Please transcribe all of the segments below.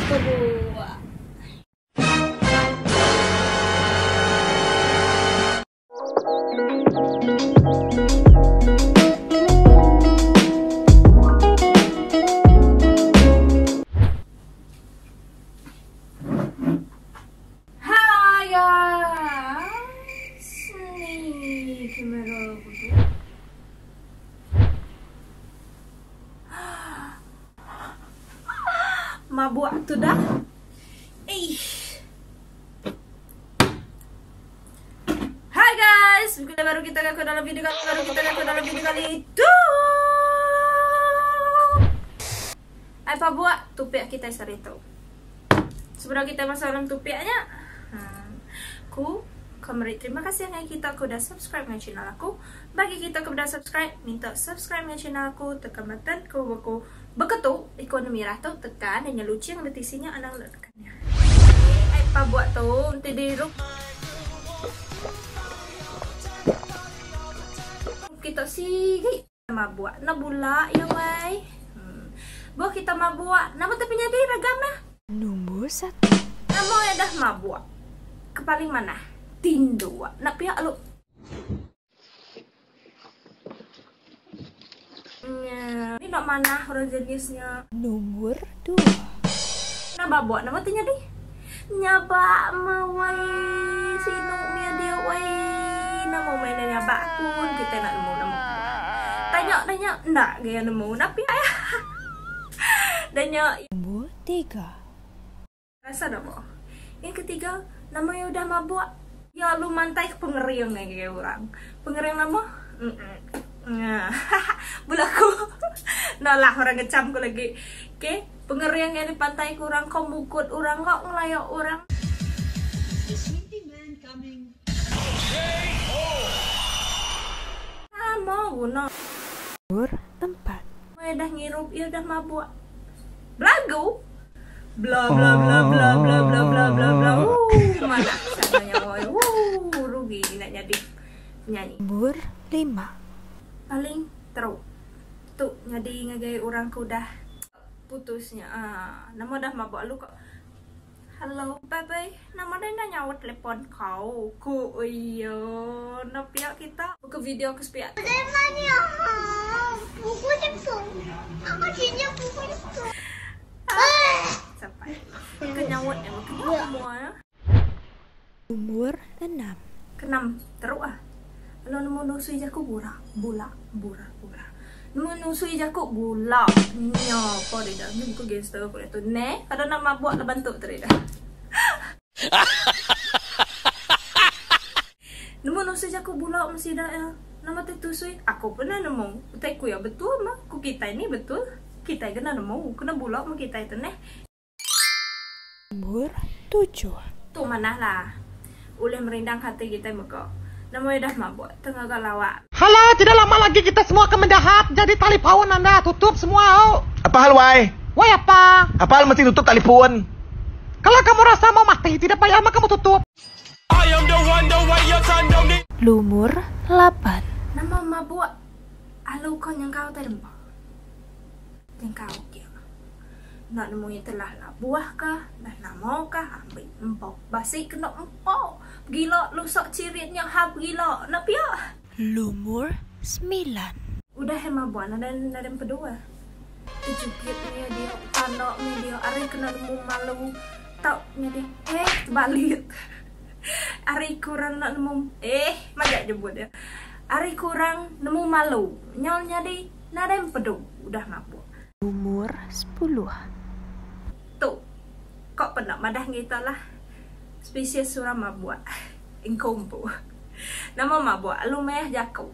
Buah. Hai guys, nih kamera aku tuh. Mabuk tuh dah. Hai guys, baru kita ke dalam video kali itu. Apa buat tupiak kita sarito. Sebelum kita masuk dalam tupiaknya, ku kembali terima kasih yang kita udah subscribe ke channel aku. Bagi kita udah subscribe, minta subscribe ke channel aku, tekan button ku beketu ekonomi rata tekan hanya lucu yang detisinya anak tekannya. Apa buat tuh nanti di kita sih mabuk nabula ya wai. Buat kita mabuk nama tapi jadi ragam nah. Nomor 1. Nama ya dah mabuk. Kepaling mana? Tindo. Nak pihak lu. Ini nak mana orang jenisnya? Nomor 2. Nah babak nama tanya deh. Nyaba mawai sinu mia dia wai. Nama mainan nyaba pun kita nak nemu nama. Tanya ndak gaya nemu napi ayah. Tanya Nomor 3. rasa dah boh. Yang ketiga namanya udah mabuk. Ya lu mantai ke pengeriang kayak orang. Pengeriang nama? Nah, bulaku. Nah lah orang ngecam ku lagi. Oke, pengeriang yang di pantai kurang kau mukut orang kok ngelayak orang. Mau guna. Nomor 4. Udah ngirup, ya udah mabuk. Belagu. Bla bla bla bla bla bla bla bla bla. Mana sananya woy. Rugi nak jadi penyanyi. Nomor 5. Paling teruk. Tuh jadi ngagai orang ku dah putusnya. Nama dah mabuk lu kok. Halo bye, nama dia nak nyawat telepon kau. Ku iyo, nak pihak kita buka video ke pihak. Buku itu, aku punya buku itu. Sampai kenyawat ya, kenyawat semua ya. Nomor 6. Kenam teruk Kalau nemu nusui jaku bura. Nemu nusui jaku bula. Nyopo dia dah. Ni buku gangster aku tu. Ne, kada nak mabuk lah bantuk tadi dah. Nemu nusui jaku bula mesti dah ya. Nama tu tusui. Aku pernah nemu. Utai ku ya betul mah. Ku kita ini betul. Kita kena nemu. Kena bula mah kita itu ne. Nomor 7. Tu mana lah. Oleh merindang hati kita muka. Namanya dah mabuk. Tengah galawak. Halo, tidak lama lagi kita semua akan mendahap. Jadi tali pawon Anda tutup semua. Oh. Apa hal, Wai? Woi apa? Apa hal mesti tutup telepon? Kalau kamu rasa mau mati, tidak payah maka kamu tutup. Nomor 8. Nama mabuk. Alu kau yang kau terima. Yang kau kira. Nak nemunya telah lah buah kah? Dah nak mau kah? Ambil empok. Basi kena empok. Gila lu sok ciritnya hab gila. Nak pihak? Nomor 9. Udah hema buan ada pedua. Kejukitnya dia, tandoknya dia, ari kena nemu malu. Tauknya dia, balik. Ari kurang nak nemu, majak jebut dia. Ari kurang nemu malu. Nyolnya di nadem pedu, udah mabuk. Nomor 10. Tuh, kok pernah madah kita lah. Spesies surah mabuk. Ingkompo. Nama mabuk, lumeh jakau.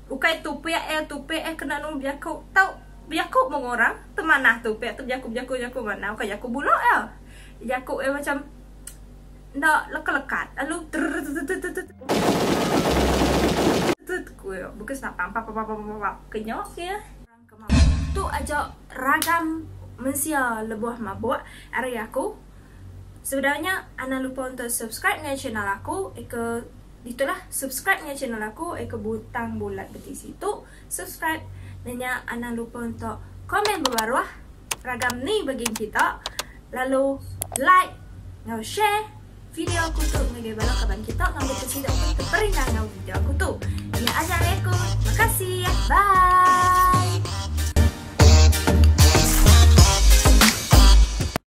Ukai tupe kena nung jakau. Tahu jakau mengorang temanah tupe tu jakau mana? Ukai jakau bulak ya. Jakau macam ndak lekat. Lalu bukan apa kenyok ya. Tu aja ragam mensia lebuh mabuk area aku. Sebenarnya Ana lupa untuk subscribe dengan channel aku. Itulah subscribe dengan channel aku. Butang bulat di situ subscribe. Dan Ana lupa untuk komen bawah. ragam ni bagi kita. Lalu like, ngau share video aku tu ngagai balak kaban kita ngambil tersidak untuk peringan ngau video aku tu.